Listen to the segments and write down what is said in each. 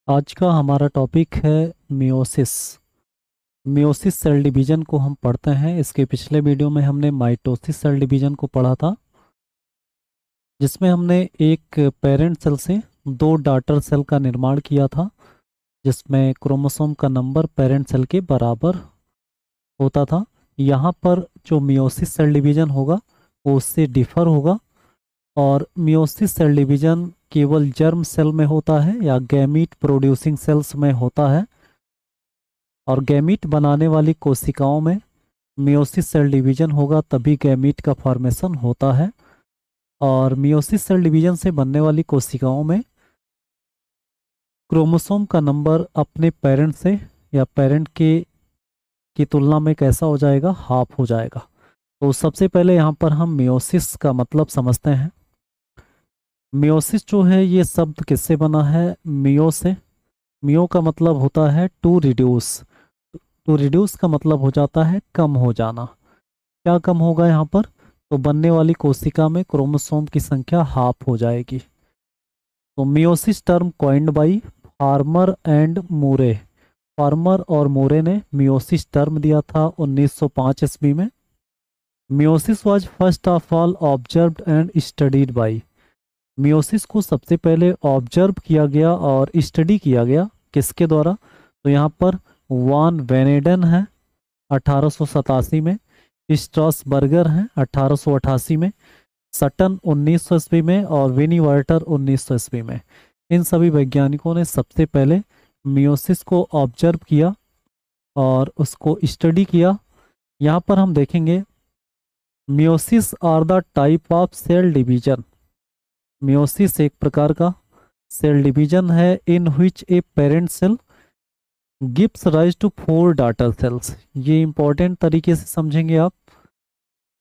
आज का हमारा टॉपिक है मियोसिस। मियोसिस सेल डिवीजन को हम पढ़ते हैं। इसके पिछले वीडियो में हमने माइटोसिस सेल डिवीजन को पढ़ा था, जिसमें हमने एक पेरेंट सेल से दो डॉटर सेल का निर्माण किया था, जिसमें क्रोमोसोम का नंबर पेरेंट सेल के बराबर होता था। यहाँ पर जो मियोसिस सेल डिवीजन होगा वो उससे डिफर होगा, और मियोसिस सेल डिवीजन केवल जर्म सेल में होता है या गैमीट प्रोड्यूसिंग सेल्स में होता है, और गैमीट बनाने वाली कोशिकाओं में मियोसिस सेल डिवीजन होगा, तभी गैमीट का फॉर्मेशन होता है। और मियोसिस सेल डिवीजन से बनने वाली कोशिकाओं में क्रोमोसोम का नंबर अपने पेरेंट से या पेरेंट के की तुलना में कैसा हो जाएगा, हाफ हो जाएगा। तो सबसे पहले यहाँ पर हम मियोसिस का मतलब समझते हैं। मियोसिस जो है ये शब्द किससे बना है? मियो से। मियो का मतलब होता है टू रिड्यूस। टू रिड्यूस का मतलब हो जाता है कम हो जाना। क्या कम होगा यहाँ पर? तो बनने वाली कोशिका में क्रोमोसोम की संख्या हाफ हो जाएगी। तो meiosis term coined by farmer and Moore. Farmer और मूरे ने मियोसिस टर्म दिया था 1905 ईस्वी में। Meiosis was first of all observed and studied by. Meiosis को सबसे पहले ऑब्जर्व किया गया और स्टडी किया गया। किसके द्वारा? तो यहाँ पर वान वेनेडन है 1887 में, स्ट्रॉसबर्गर हैं 1888 में, सटन 1900 ईस्वी में, और विनी वर्टर 1900 ईस्वी में। इन सभी वैज्ञानिकों ने सबसे पहले मियोसिस को ऑब्जर्व किया और उसको स्टडी किया। यहाँ पर हम देखेंगे meiosis are the type of cell division. Meiosis एक प्रकार का सेल डिवीजन है in which a parent cell gives rise to four daughter cells. ये इंपॉर्टेंट तरीके से समझेंगे आप।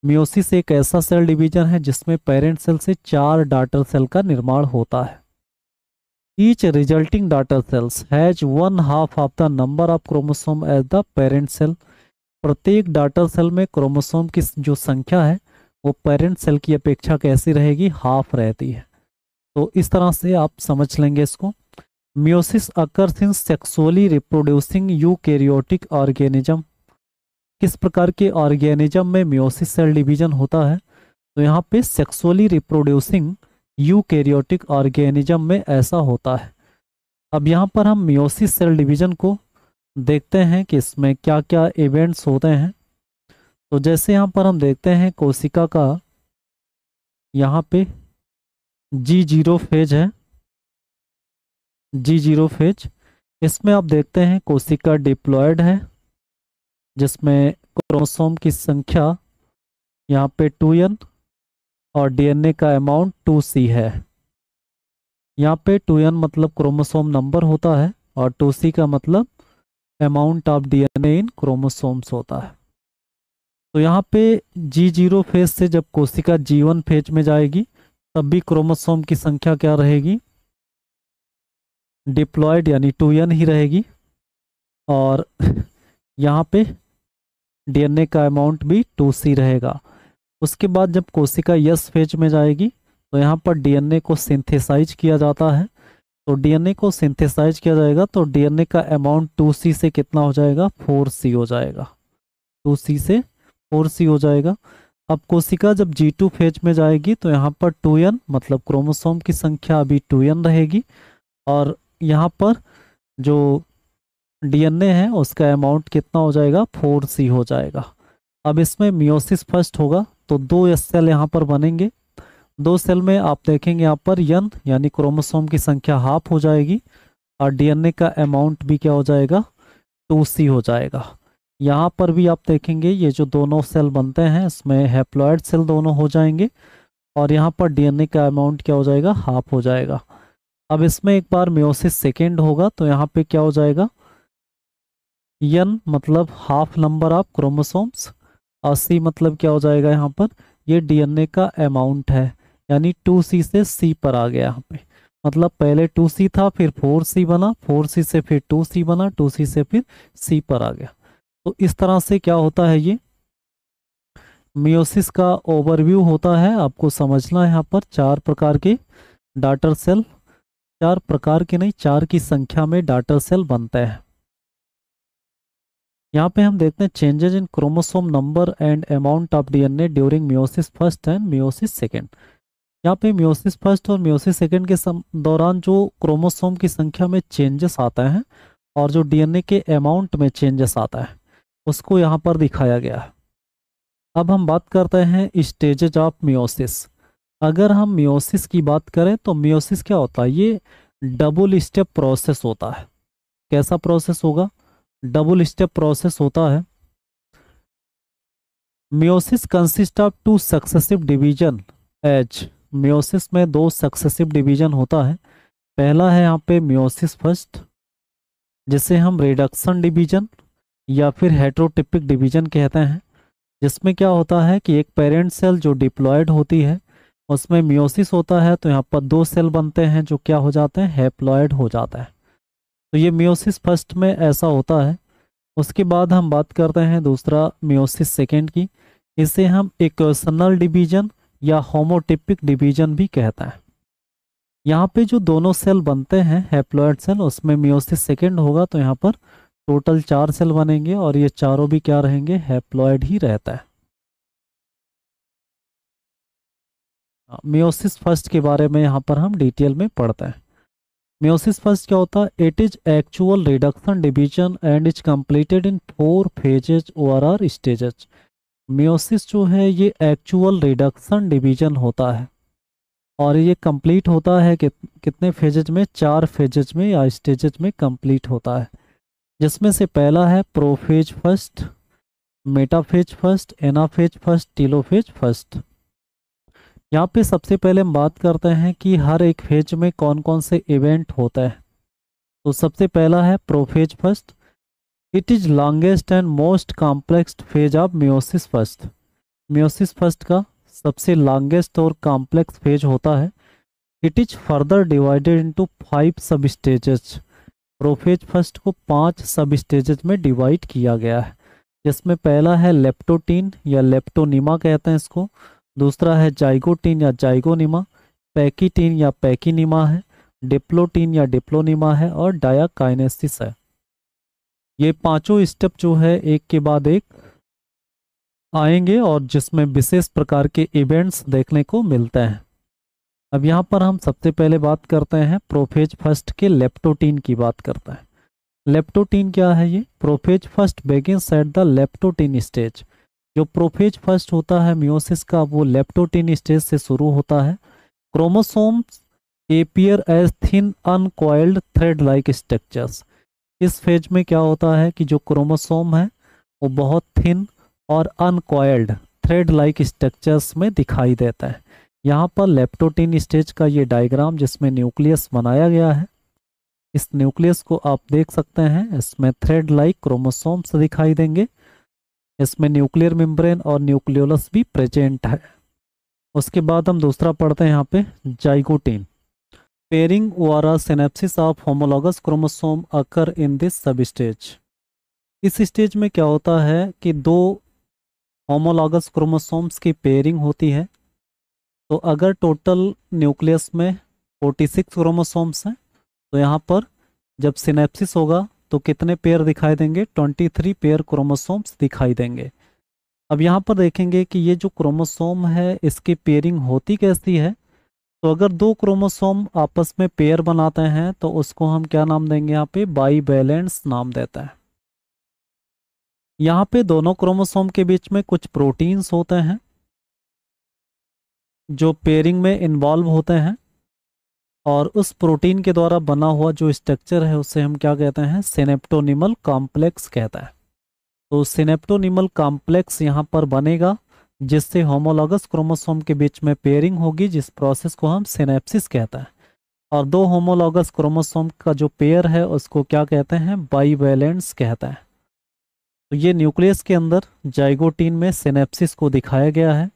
मियोसिस एक ऐसा सेल डिवीजन है जिसमें पेरेंट सेल से चार डॉटर सेल का निर्माण होता है। Each resulting daughter cells has one half of the number of chromosome as the parent cell. प्रत्येक डॉटर सेल में क्रोमोसोम की जो संख्या है वो पेरेंट सेल की अपेक्षा कैसी रहेगी? हाफ रहती है। तो इस तरह से आप समझ लेंगे इसको। Meiosis occurs in sexually reproducing eukaryotic organism. किस प्रकार के ऑर्गेनिज्म में मियोसिस सेल डिवीजन होता है? तो यहाँ पे सेक्सुअली रिप्रोड्यूसिंग यूकैरियोटिक ऑर्गेनिज्म में ऐसा होता है। अब यहाँ पर हम मियोसिस सेल डिवीजन को देखते हैं कि इसमें क्या क्या इवेंट्स होते हैं। तो जैसे यहाँ पर हम देखते हैं कोशिका का यहाँ पे G0 फेज है। G0 फेज, इसमें आप देखते हैं कोशिका डिप्लॉयड है, जिसमें क्रोमोसोम की संख्या यहाँ पे 2n और डीएनए का अमाउंट 2c है। यहाँ पे 2n मतलब क्रोमोसोम नंबर होता है और 2c का मतलब amount of DNA in chromosomes होता है। तो यहाँ पे G0 फेज से जब कोशिका G1 फेज में जाएगी तब भी क्रोमोसोम की संख्या क्या रहेगी? डिप्लॉयड यानी 2n ही रहेगी, और यहाँ पे डीएनए का अमाउंट भी 2c रहेगा। उसके बाद जब कोशिका यस फेज में जाएगी तो यहाँ पर डीएनए को सिंथेसाइज किया जाता है। तो डीएनए को सिंथेसाइज किया जाएगा तो डीएनए का अमाउंट 2c से कितना हो जाएगा? 4c हो जाएगा। 2c से 4c हो जाएगा। अब कोशिका जब G2 फेज में जाएगी तो यहाँ पर 2n मतलब क्रोमोसोम की संख्या अभी 2n रहेगी, और यहाँ पर जो डीएनए है उसका अमाउंट कितना हो जाएगा? 4c हो जाएगा। अब इसमें मियोसिस फर्स्ट होगा तो दो सेल यहाँ पर बनेंगे। दो सेल में आप देखेंगे यहाँ पर n यानी क्रोमोसोम की संख्या हाफ हो जाएगी, और डीएनए का अमाउंट भी क्या हो जाएगा? 2c हो जाएगा। यहाँ पर भी आप देखेंगे ये जो दोनों सेल बनते हैं इसमें हैप्लॉयड सेल दोनों हो जाएंगे, और यहाँ पर डीएनए का अमाउंट क्या हो जाएगा? हाफ हो जाएगा। अब इसमें एक बार मियोसिस सेकेंड होगा तो यहाँ पे क्या हो जाएगा? n मतलब हाफ नंबर ऑफ क्रोमोसोम्स, और c मतलब क्या हो जाएगा? यहाँ पर ये डीएनए का अमाउंट है, यानी 2c से c पर आ गया यहाँ पे। मतलब पहले 2c था, फिर 4c बना, 4c से फिर 2c बना, 2c से फिर c पर आ गया। तो इस तरह से क्या होता है, ये मियोसिस का ओवरव्यू होता है। आपको समझना है यहाँ पर चार प्रकार के डॉटर सेल 4 प्रकार के नहीं, 4 की संख्या में डॉटर सेल बनते हैं। यहाँ पे हम देखते हैं changes in chromosome number and amount of DNA during meiosis first and meiosis second. यहाँ पे मियोसिस फर्स्ट और मियोसिस सेकेंड के दौरान जो क्रोमोसोम की संख्या में चेंजेस आता है और जो डीएनए के अमाउंट में चेंजेस आता है उसको यहाँ पर दिखाया गया है। अब हम बात करते हैं स्टेजेज ऑफ मियोसिस। अगर हम मियोसिस की बात करें तो मियोसिस क्या होता है, ये डबल स्टेप प्रोसेस होता है। कैसा प्रोसेस होगा, डबल स्टेप प्रोसेस होता है। Meiosis consist of 2 successive division as, meiosis में 2 सक्सेसिव डिवीजन होता है। पहला है यहाँ पे मियोसिस फर्स्ट, जिसे हम रिडक्शन डिवीजन या फिर हेटेरोटिपिक डिवीजन कहते हैं, जिसमें क्या होता है कि एक पेरेंट सेल जो डिप्लॉयड होती है उसमें मियोसिस होता है, तो यहाँ पर 2 सेल बनते हैं जो क्या हो जाते हैं, हैप्लॉयड हो जाता है। तो ये मियोसिस फर्स्ट में ऐसा होता है। उसके बाद हम बात करते हैं दूसरा मियोसिस सेकेंड की। इसे हम इक्वेशनल डिवीजन या होमोटिपिक डिवीजन भी कहते हैं। यहाँ पे जो दोनों सेल बनते हैं हैप्लॉयड सेल, उसमें मियोसिस सेकेंड होगा तो यहाँ पर टोटल 4 सेल बनेंगे और ये चारों भी क्या रहेंगे, हैप्लॉयड ही रहता है। मियोसिस फर्स्ट के बारे में यहाँ पर हम डिटेल में पढ़ते हैं। मियोसिस फर्स्ट क्या होता है, it is actual reduction division and is completed in 4 phases और आर स्टेजेज। मियोसिस जो है ये एक्चुअल रिडक्शन डिवीजन होता है और ये कंप्लीट होता है कितने फेजेज में, 4 फेजेज में या स्टेजेज में कंप्लीट होता है, जिसमें से पहला है prophase first, metaphase first, anaphase first, telophase first. यहाँ पे सबसे पहले हम बात करते हैं कि हर एक फेज में कौन कौन से इवेंट होता है। तो सबसे पहला है prophase first. It is longest and most complex phase of meiosis first. Meiosis first का सबसे लॉन्गेस्ट और कॉम्प्लेक्स फेज होता है। It is further divided into 5 सब स्टेजेस। प्रोफेज फर्स्ट को 5 सब स्टेजेस में डिवाइड किया गया है, जिसमें पहला है लेप्टोटीन या लेप्टोनिमा कहते हैं इसको, दूसरा है जाइगोटीन या जाइगोनिमा, पैकीटीन या पैकीनिमा है, डिप्लोटीन या डिप्लोनिमा है और डायाकाइनेसिस है। ये पांचों स्टेप जो है एक के बाद एक आएंगे और जिसमें विशेष प्रकार के इवेंट्स देखने को मिलते हैं। अब यहाँ पर हम सबसे पहले बात करते हैं प्रोफेज फर्स्ट के लेप्टोटीन की बात करते हैं। लेप्टोटीन क्या है, ये prophase first begins at the leptotene stage. जो प्रोफेज फर्स्ट होता है मियोसिस का वो लेप्टोटीन स्टेज से शुरू होता है। Chromosomes appear as thin uncoiled thread like structures. इस फेज में क्या होता है कि जो क्रोमोसोम है वो बहुत थिन और अनकॉइल्ड थ्रेड लाइक स्ट्रक्चर्स में दिखाई देता है। यहाँ पर लेप्टोटीन स्टेज का ये डायग्राम जिसमें न्यूक्लियस बनाया गया है, इस न्यूक्लियस को आप देख सकते हैं, इसमें थ्रेड लाइक क्रोमोसोम्स दिखाई देंगे, इसमें न्यूक्लियर मेम्ब्रेन और न्यूक्लियोलस भी प्रेजेंट है। उसके बाद हम दूसरा पढ़ते हैं यहाँ पे जाइगोटीन। पेयरिंग वारा synapses of homologous chromosome occur in this सब स्टेज। इस स्टेज में क्या होता है कि 2 होमोलॉगस क्रोमोसोम्स की पेयरिंग होती है। तो अगर टोटल न्यूक्लियस में 46 क्रोमोसोम्स हैं तो यहाँ पर जब सिनेप्सिस होगा तो कितने पेयर दिखाई देंगे, 23 पेयर क्रोमोसोम्स दिखाई देंगे। अब यहाँ पर देखेंगे कि ये जो क्रोमोसोम है इसकी पेयरिंग होती कैसी है। तो अगर 2 क्रोमोसोम आपस में पेयर बनाते हैं तो उसको हम क्या नाम देंगे, यहाँ पे बाईवैलेंस नाम देता है। यहाँ पे दोनों क्रोमोसोम के बीच में कुछ प्रोटीन्स होते हैं जो पेयरिंग में इन्वॉल्व होते हैं और उस प्रोटीन के द्वारा बना हुआ जो स्ट्रक्चर है उसे हम क्या कहते हैं, सिनेप्टोनिमल कॉम्प्लेक्स कहता है। तो सिनेप्टोनिमल कॉम्प्लेक्स यहाँ पर बनेगा जिससे होमोलॉगस क्रोमोसोम के बीच में पेयरिंग होगी, जिस प्रोसेस को हम सिनेप्सिस कहते हैं। और 2 होमोलॉगस क्रोमोसोम का जो पेयर है उसको क्या कहते हैं, बाईवैलेंस कहते हैं। तो ये न्यूक्लियस के अंदर जाइगोटीन में सिनेप्सिस को दिखाया गया है।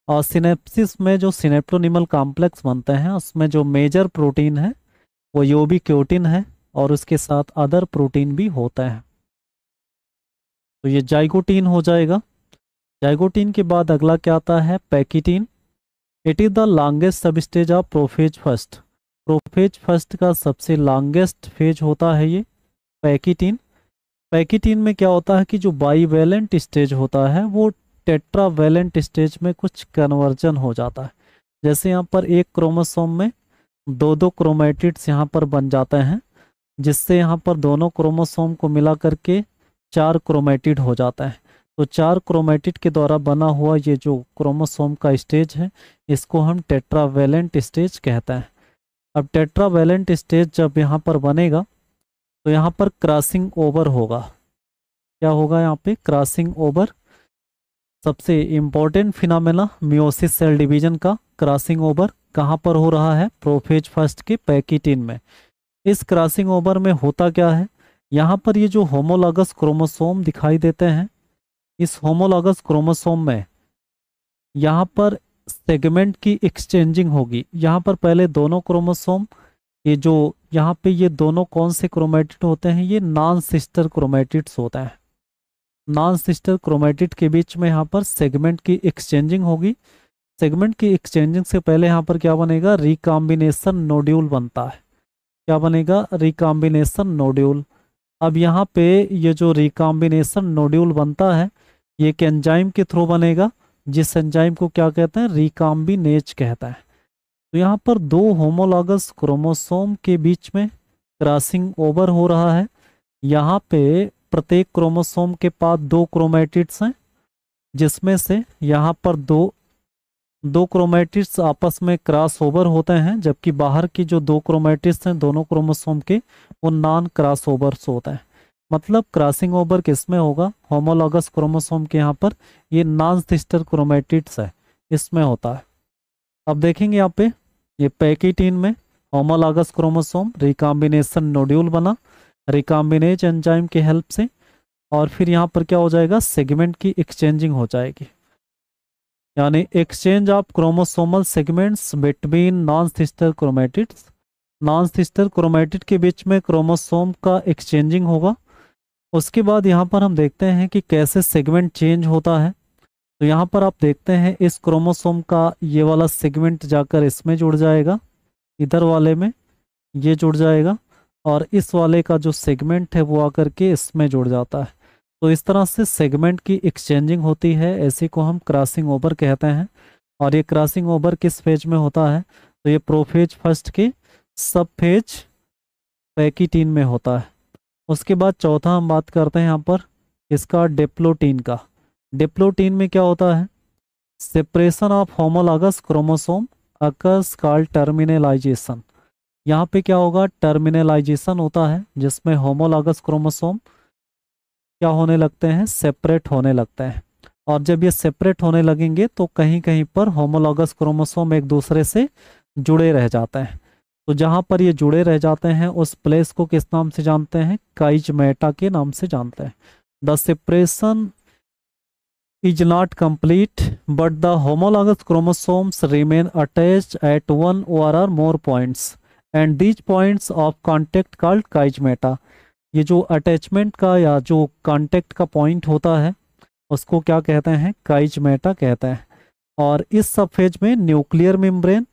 और सिनेप्सिस में जो सिनेप्टोनिमल कॉम्प्लेक्स बनते हैं उसमें जो मेजर प्रोटीन है वो यूबिक्योटिन है और उसके साथ अदर प्रोटीन भी होता है। तो ये जाइगोटीन हो जाएगा। जाइगोटीन के बाद अगला क्या आता है, पैकीटीन। इट इज़ द लॉन्गेस्ट सब stage of prophase first. Prophase first का सबसे लॉन्गेस्ट फेज होता है ये पैकिटीन। पैकिटीन में क्या होता है कि जो बाईवेलेंट स्टेज होता है वो टेट्रावेलेंट स्टेज में कुछ कन्वर्जन हो जाता है। जैसे यहाँ पर एक क्रोमोसोम में दो दो क्रोमेटिड्स यहाँ पर बन जाते हैं, जिससे यहाँ पर दोनों क्रोमोसोम को मिला करके 4 क्रोमेटिड हो जाता है। तो 4 क्रोमेटिड के द्वारा बना हुआ ये जो क्रोमोसोम का स्टेज है, इसको हम टेट्रावेलेंट स्टेज कहते हैं। अब टेट्रावेलेंट स्टेज जब यहाँ पर बनेगा तो यहाँ पर क्रॉसिंग ओवर होगा। क्या होगा यहाँ पे? Crossing over. सबसे important phenomena meiosis cell division का क्रॉसिंग ओवर कहाँ पर हो रहा है? प्रोफेज फर्स्ट के पैकिटीन में। इस क्रॉसिंग ओवर में होता क्या है, यहाँ पर ये जो होमोलॉगस क्रोमोसोम दिखाई देते हैं, इस होमोलॉगस क्रोमोसोम में यहाँ पर सेगमेंट की एक्सचेंजिंग होगी। यहाँ पर पहले दोनों क्रोमोसोम, ये जो यहाँ पे ये दोनों कौन से क्रोमेटिड होते हैं? ये नॉन सिस्टर क्रोमेटिड्स होते हैं। नॉन सिस्टर क्रोमेटिड के बीच में यहाँ पर सेगमेंट की एक्सचेंजिंग होगी। सेगमेंट की एक्सचेंजिंग से पहले यहाँ पर क्या बनेगा? रिकॉम्बिनेशन नोड्यूल बनता है। क्या बनेगा? Recombination nodule. अब यहाँ पे ये जो रिकॉम्बिनेशन नोड्यूल बनता है, ये एक एंजाइम के थ्रू बनेगा, जिस एंजाइम को क्या कहते हैं? रिकॉम्बिनेज कहता है। तो यहाँ पर दो होमोलॉगस क्रोमोसोम के बीच में क्रॉसिंग ओवर हो रहा है। यहाँ पे प्रत्येक क्रोमोसोम के पास 2 क्रोमेटिड्स हैं, जिसमें से यहाँ पर दो क्रोमेटिड्स आपस में क्रॉस ओवर होते हैं, जबकि बाहर की जो 2 क्रोमेटिड्स हैं दोनों क्रोमोसोम के, वो नॉन क्रॉस ओवर्स होते हैं। मतलब क्रॉसिंग ओवर किसमें होगा? होमोलॉगस क्रोमोसोम के यहाँ पर ये नॉन सिस्टर क्रोमेटिड्स है, इसमें होता है। अब देखेंगे यहाँ पे ये पैकिटीन में होमोलॉगस क्रोमोसोम रिकॉम्बिनेशन नोड्यूल बना रिकॉम्बिनेज एंजाइम की हेल्प से, और फिर यहाँ पर क्या हो जाएगा? सेगमेंट की एक्सचेंजिंग हो जाएगी, यानी exchange of chromosomal segments between non sister chromatids. Non sister chromatid के बीच में क्रोमोसोम का एक्सचेंजिंग होगा। उसके बाद यहाँ पर हम देखते हैं कि कैसे सेगमेंट चेंज होता है। तो यहाँ पर आप देखते हैं इस क्रोमोसोम का ये वाला सेगमेंट जाकर इसमें जुड़ जाएगा, इधर वाले में ये जुड़ जाएगा, और इस वाले का जो सेगमेंट है वो आकर के इसमें जुड़ जाता है। तो इस तरह से सेगमेंट की एक्सचेंजिंग होती है, ऐसी को हम क्रॉसिंग ओवर कहते हैं। और ये क्रॉसिंग ओवर किस फेज में होता है? तो ये प्रोफेज फर्स्ट के सब फेज पैकिटीन में होता है। उसके बाद चौथा हम बात करते हैं यहाँ पर इसका डिप्लोटीन का। डिप्लोटीन में क्या होता है? Separation of homologous chromosome occurs called terminalisation. यहाँ पे क्या होगा? टर्मिनलाइजेशन होता है, जिसमें होमोलॉगस क्रोमोसोम क्या होने लगते हैं? सेपरेट होने लगते हैं। और जब ये सेपरेट होने लगेंगे तो कहीं कहीं पर होमोलॉगस क्रोमोसोम एक दूसरे से जुड़े रह जाते हैं। तो जहाँ पर ये जुड़े रह जाते हैं उस प्लेस को किस नाम से जानते हैं? काइजमेटा के नाम से जानते हैं। The separation is not complete, but the homologous chromosomes remain attached at one or more points, and these points of contact called chiasmata। ये जो अटैचमेंट का या जो कांटेक्ट का पॉइंट होता है उसको क्या कहते हैं? काइजमेटा कहते हैं। और इस सब फेज में न्यूक्लियर मेम्ब्रेन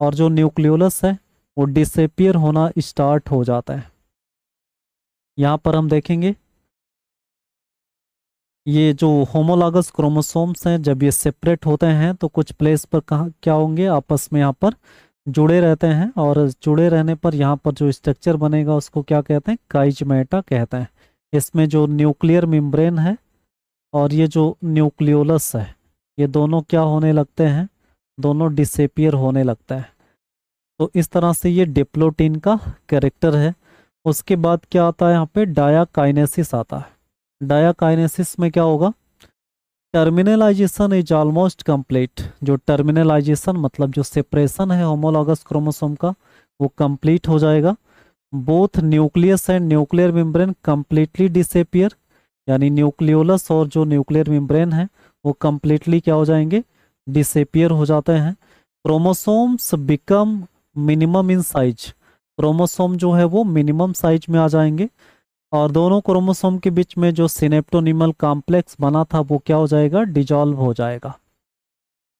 और जो न्यूक्लियोलस है वो डिसअपियर होना स्टार्ट हो जाता है। यहाँ पर हम देखेंगे ये जो होमोलॉगस क्रोमोसोम्स हैं जब ये सेपरेट होते हैं तो कुछ प्लेस पर कहाँ क्या होंगे? आपस में यहाँ पर जुड़े रहते हैं, और जुड़े रहने पर यहाँ पर जो स्ट्रक्चर बनेगा उसको क्या कहते हैं? काइजमेटा कहते हैं। इसमें जो न्यूक्लियर मेम्ब्रेन है और ये जो न्यूक्लियोलस है, ये दोनों क्या होने लगते हैं? दोनों डिसअपियर होने लगते हैं। तो इस तरह से ये डिप्लोटीन का कैरेक्टर है। उसके बाद क्या आता है? यहाँ पे डायाकाइनेसिस आता है। डायाकाइनेसिस में क्या होगा? Terminalisation is almost complete. जो टर्मिनलाइजेशन मतलब जो सेपरेशन है होमोलॉगस क्रोमोसोम का वो कंप्लीट हो जाएगा। Both nucleus and nuclear membrane completely disappear, यानी न्यूक्लियोलस और जो न्यूक्लियर मेम्ब्रेन है वो कंप्लीटली क्या हो जाएंगे? डिसअपियर हो जाते हैं। Chromosomes become minimum in size. Chromosome जो है वो मिनिमम साइज में आ जाएंगे, और दोनों क्रोमोसोम के बीच में जो सिनेप्टोनिमल कॉम्प्लेक्स बना था वो क्या हो जाएगा? डिजॉल्व हो जाएगा।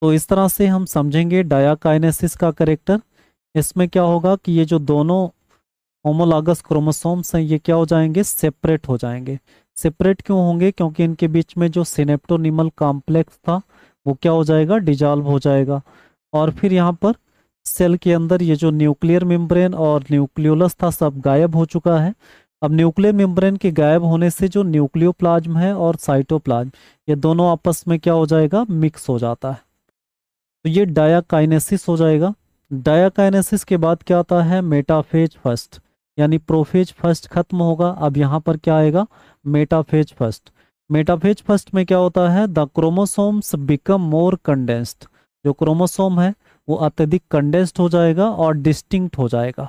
तो इस तरह से हम समझेंगे डायाकाइनेसिस का कैरेक्टर। इसमें क्या होगा कि ये जो दोनों होमोलॉगस क्रोमोसोम्स हैं ये क्या हो जाएंगे, सेपरेट हो जाएंगे। सेपरेट क्यों होंगे, क्योंकि इनके बीच में जो सिनेप्टोनिमल कॉम्प्लेक्स था वो क्या हो जाएगा, डिजॉल्व हो जाएगा। और फिर यहाँ पर सेल के अंदर ये जो न्यूक्लियर मेम्ब्रेन और न्यूक्लियोलस था सब गायब हो चुका है। अब न्यूक्लियर मेम्ब्रेन के गायब होने से जो न्यूक्लियोप्लाज्म है और साइटोप्लाज्म ये दोनों आपस में क्या हो जाएगा, मिक्स हो जाता है। तो ये डायाकाइनेसिस हो जाएगा। डायाकाइनेसिस के बाद क्या आता है, मेटाफेज फर्स्ट, यानी प्रोफेज फर्स्ट खत्म होगा। अब यहाँ पर क्या आएगा, मेटाफेज फर्स्ट। मेटाफेज फर्स्ट में क्या होता है, the chromosomes become more condensed. जो क्रोमोसोम है वो अत्यधिक कंडेंस्ड हो जाएगा और डिस्टिंक्ट हो जाएगा।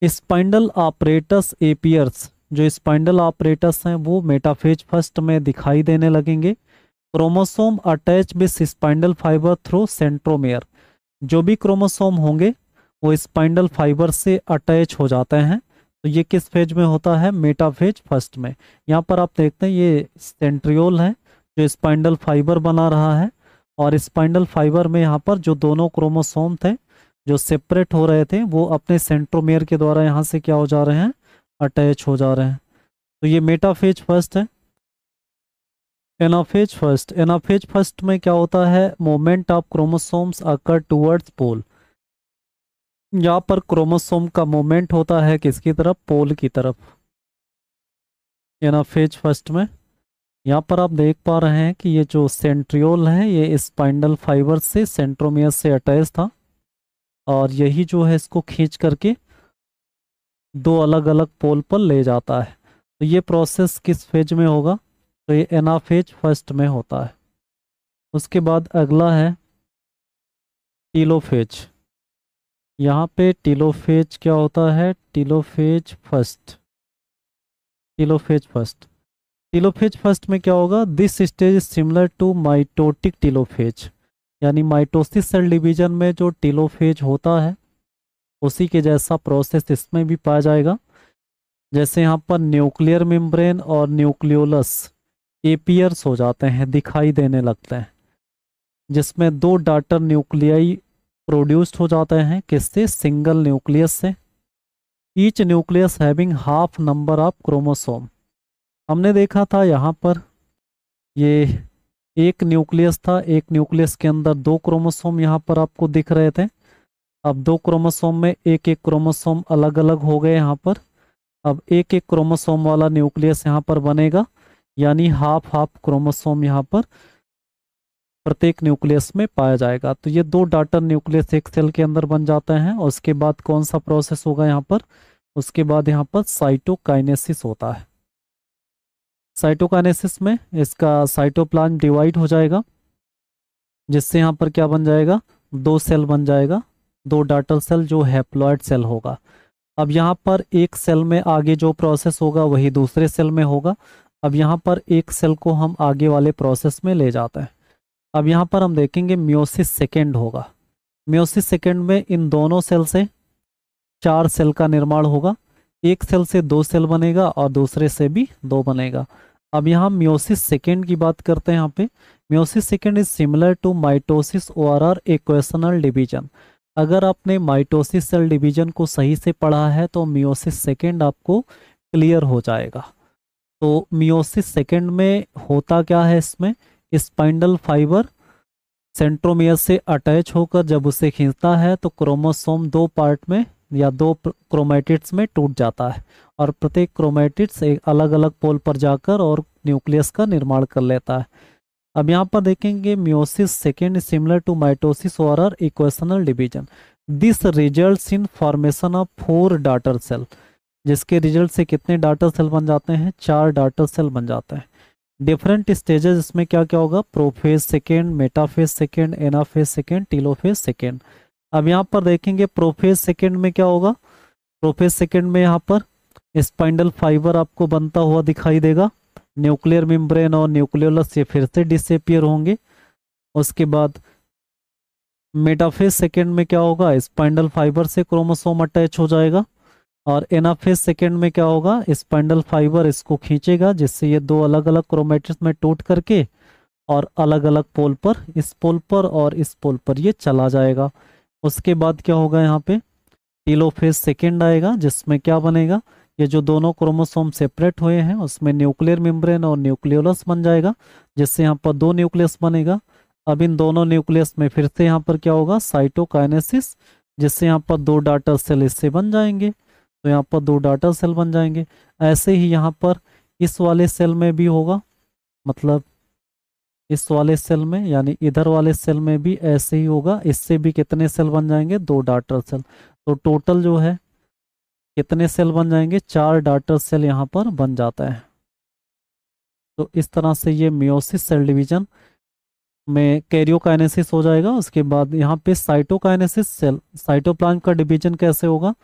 स्पाइंडल ऑपरेटस एपियर्स, जो स्पाइंडल ऑपरेटस हैं वो मेटाफेज फर्स्ट में दिखाई देने लगेंगे। Chromosome attach with spindle fibre through centromere, जो भी क्रोमोसोम होंगे वो स्पाइंडल फाइबर से अटैच हो जाते हैं। तो ये किस फेज में होता है, मेटाफेज फर्स्ट में। यहाँ पर आप देखते हैं ये सेंट्रियोल है जो स्पाइंडल फाइबर बना रहा है, और स्पाइंडल फाइबर में यहाँ पर जो दोनों क्रोमोसोम थे जो सेपरेट हो रहे थे वो अपने सेंट्रोमियर के द्वारा यहाँ से क्या हो जा रहे हैं, अटैच हो जा रहे हैं। तो ये मेटाफेज फर्स्ट है। एनाफेज फर्स्ट, एनाफेज फर्स्ट में क्या होता है, movement of chromosomes occur towards pole. यहाँ पर क्रोमोसोम का मूवमेंट होता है किसकी तरफ, पोल की तरफ। एनाफेज फर्स्ट में यहाँ पर आप देख पा रहे हैं कि ये जो सेंट्रियोल है ये स्पाइंडल फाइबर से सेंट्रोमियर से अटैच था, और यही जो है इसको खींच करके दो अलग अलग पोल पर ले जाता है। तो ये प्रोसेस किस फेज में होगा, तो ये एनाफेज फर्स्ट में होता है। उसके बाद अगला है टीलोफेज। यहाँ पे टीलोफेज क्या होता है, telophase first. Telophase first, telophase first में क्या होगा, this stage is similar to mitotic telophase, यानी माइटोसिस सेल डिवीजन में जो टीलोफेज होता है उसी के जैसा प्रोसेस इसमें भी पाया जाएगा। जैसे यहाँ पर न्यूक्लियर मेम्ब्रेन और न्यूक्लियोलस एपियर्स हो जाते हैं, दिखाई देने लगते हैं, जिसमें दो डॉटर न्यूक्लियाई प्रोड्यूस्ड हो जाते हैं, किससे, सिंगल न्यूक्लियस से। Each nucleus having half number of chromosome. हमने देखा था यहाँ पर ये एक न्यूक्लियस था, एक न्यूक्लियस के अंदर दो क्रोमोसोम यहाँ पर आपको दिख रहे थे। अब दो क्रोमोसोम में एक एक क्रोमोसोम अलग अलग हो गए यहाँ पर। अब एक एक क्रोमोसोम वाला न्यूक्लियस यहाँ पर बनेगा, यानी हाफ हाफ क्रोमोसोम यहाँ पर प्रत्येक न्यूक्लियस में पाया जाएगा। तो ये दो डॉटर न्यूक्लियस एक सेल के अंदर बन जाते हैं। उसके बाद कौन सा प्रोसेस होगा यहाँ पर, उसके बाद यहाँ पर साइटोकाइनेसिस होता है। साइटोकाइनेसिस में इसका साइटोप्लाज्म डिवाइड हो जाएगा, जिससे यहाँ पर क्या बन जाएगा, दो सेल बन जाएगा, दो डॉटर सेल जो हैप्लॉइड सेल होगा। अब यहाँ पर एक सेल में आगे जो प्रोसेस होगा वही दूसरे सेल में होगा। अब यहाँ पर एक सेल को हम आगे वाले प्रोसेस में ले जाते हैं। अब यहाँ पर हम देखेंगे मियोसिस सेकेंड होगा। मियोसिस सेकेंड में इन दोनों सेल से चार सेल का निर्माण होगा। एक सेल से दो सेल बनेगा और दूसरे से भी दो बनेगा। अब यहाँ मियोसिस सेकेंड की बात करते हैं। यहाँ पे meiosis second is similar to mitosis और इक्वेशनल डिवीजन। अगर आपने माइटोसिस सेल डिवीजन को सही से पढ़ा है तो मियोसिस सेकेंड आपको क्लियर हो जाएगा। तो मियोसिस सेकेंड में होता क्या है, इसमें स्पाइंडल फाइबर सेंट्रोमियर से अटैच होकर जब उसे खींचता है तो क्रोमोसोम दो पार्ट में या दो क्रोमैटिड्स में टूट जाता है, और प्रत्येक क्रोमैटिड्स एक अलग अलग पोल पर जाकर और न्यूक्लियस का निर्माण कर लेता है। अब यहाँ पर देखेंगे meiosis second similar to mitosis और equational division. This results in formation of 4 daughter cell, जिसके रिजल्ट से कितने डॉटर सेल बन जाते हैं, 4 डॉटर सेल बन जाते हैं। डिफरेंट स्टेजेस इसमें क्या क्या होगा, prophase second, metaphase second, anaphase second, telophase second. अब यहाँ पर देखेंगे प्रोफेज सेकेंड में क्या होगा। प्रोफेज सेकेंड में यहाँ पर स्पाइंडल फाइबर आपको बनता हुआ दिखाई देगा। न्यूक्लियर मेम्ब्रेन और न्यूक्लियोलस ये फिर से डिसअपीयर होंगे। उसके बाद मेटाफेज सेकेंड में क्या होगा, स्पाइंडल फाइबर से क्रोमोसोम अटैच हो जाएगा। और एनाफेज सेकेंड में क्या होगा, स्पाइंडल फाइबर इसको खींचेगा, जिससे ये दो अलग अलग क्रोमैटिड्स में टूट करके और अलग अलग पोल पर, इस पोल पर और इस पोल पर ये चला जाएगा। उसके बाद क्या होगा, यहाँ पे टेलोफेज सेकेंड आएगा, जिसमें क्या बनेगा, ये जो दोनों क्रोमोसोम सेपरेट हुए हैं उसमें न्यूक्लियर मेम्ब्रेन और न्यूक्लियोलस बन जाएगा, जिससे यहाँ पर 2 न्यूक्लियस बनेगा। अब इन दोनों न्यूक्लियस में फिर से यहाँ पर क्या होगा, साइटोकाइनेसिस, जिससे यहाँ पर 2 डाटर सेल इससे बन जाएंगे, तो यहाँ पर 2 डाटर सेल बन जाएंगे। ऐसे ही यहाँ पर इस वाले सेल में भी होगा, मतलब इस वाले सेल में यानी इधर वाले सेल में भी ऐसे ही होगा, इससे भी कितने सेल बन जाएंगे, 2 डाटर सेल। तो टोटल जो है कितने सेल बन जाएंगे, 4 डाटर सेल यहाँ पर बन जाता है। तो इस तरह से ये मियोसिस सेल डिवीजन में कैरियोकाइनेसिस हो जाएगा। उसके बाद यहाँ पे साइटोकाइनेसिस सेल साइटोप्लाज्म का डिवीजन कैसे होगा,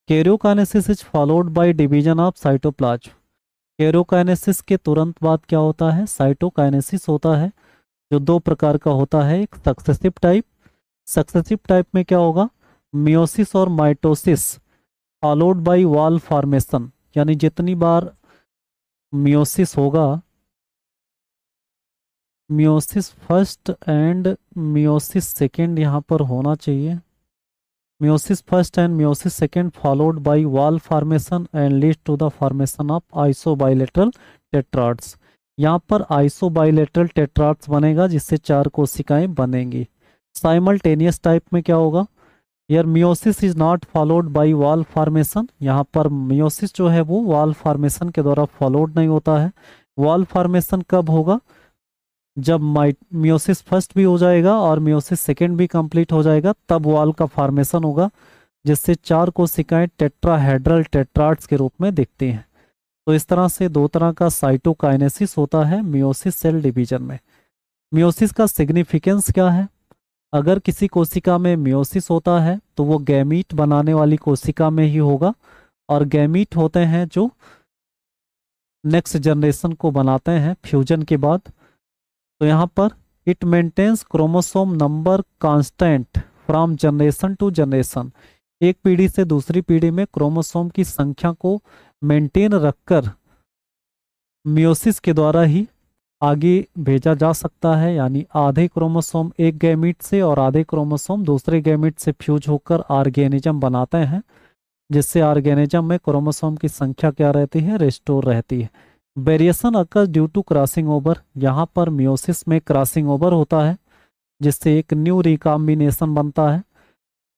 karyokinesis is followed by division of cytoplasm. Karyokinesis के तुरंत बाद क्या होता है, साइटोकाइनेसिस होता है, जो 2 प्रकार का होता है, एक सक्सेसिव टाइप में क्या होगा, मियोसिस और mitosis followed by wall formation, यानी जितनी बार मियोसिस होगा, meiosis first and meiosis second यहाँ पर होना चाहिए, meiosis first and meiosis second followed by wall formation and lead to the formation of isobilateral tetrads. यहाँ पर आइसोबाइलेटरल टेट्राड्स बनेगा, जिससे 4 कोशिकाएं बनेंगी। साइमल्टेनियस टाइप में क्या होगा, यार meiosis is not followed by wall formation, यहाँ पर मियोसिस जो है वो वॉल फॉर्मेशन के द्वारा फॉलोड नहीं होता है। वॉल फॉर्मेशन कब होगा, जब मियोसिस फर्स्ट भी हो जाएगा और मियोसिस सेकेंड भी कंप्लीट हो जाएगा, तब वॉल का फॉर्मेशन होगा, जिससे 4 कोशिकाएं टेट्राहेड्रल टेट्राड्स के रूप में दिखती हैं। तो इस तरह से 2 तरह का साइटोकाइनेसिस होता है मियोसिस सेल डिवीजन में। मियोसिस का सिग्निफिकेंस क्या है, अगर किसी कोशिका में मियोसिस होता है तो वो गैमीट बनाने वाली कोशिका में ही होगा, और गैमीट होते हैं जो नेक्स्ट जनरेशन को बनाते हैं फ्यूजन के बाद। तो यहाँ पर it maintains chromosome number constant from generation to generation, एक पीढ़ी से दूसरी पीढ़ी में क्रोमोसोम की संख्या को मेंटेन रखकर मियोसिस के द्वारा ही आगे भेजा जा सकता है, यानी आधे क्रोमोसोम एक गैमीट से और आधे क्रोमोसोम दूसरे गैमीट से फ्यूज होकर ऑर्गेनिज्म बनाते हैं, जिससे ऑर्गेनिज्म में क्रोमोसोम की संख्या क्या रहती है, रेस्टोर रहती है। Variation occur due to crossing over, यहाँ पर मियोसिस में क्रॉसिंग ओवर होता है, जिससे एक न्यू रिकॉम्बिनेशन बनता है।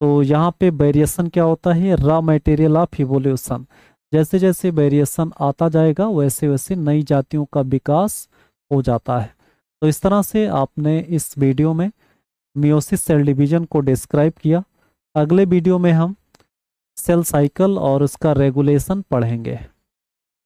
तो यहाँ पे वेरिएशन क्या होता है, रॉ मटेरियल ऑफ इवोल्यूशन, जैसे जैसे वेरिएशन आता जाएगा वैसे वैसे नई जातियों का विकास हो जाता है। तो इस तरह से आपने इस वीडियो में मियोसिस सेल डिवीजन को डिस्क्राइब किया। अगले वीडियो में हम सेल साइकिल और उसका रेगुलेशन पढ़ेंगे।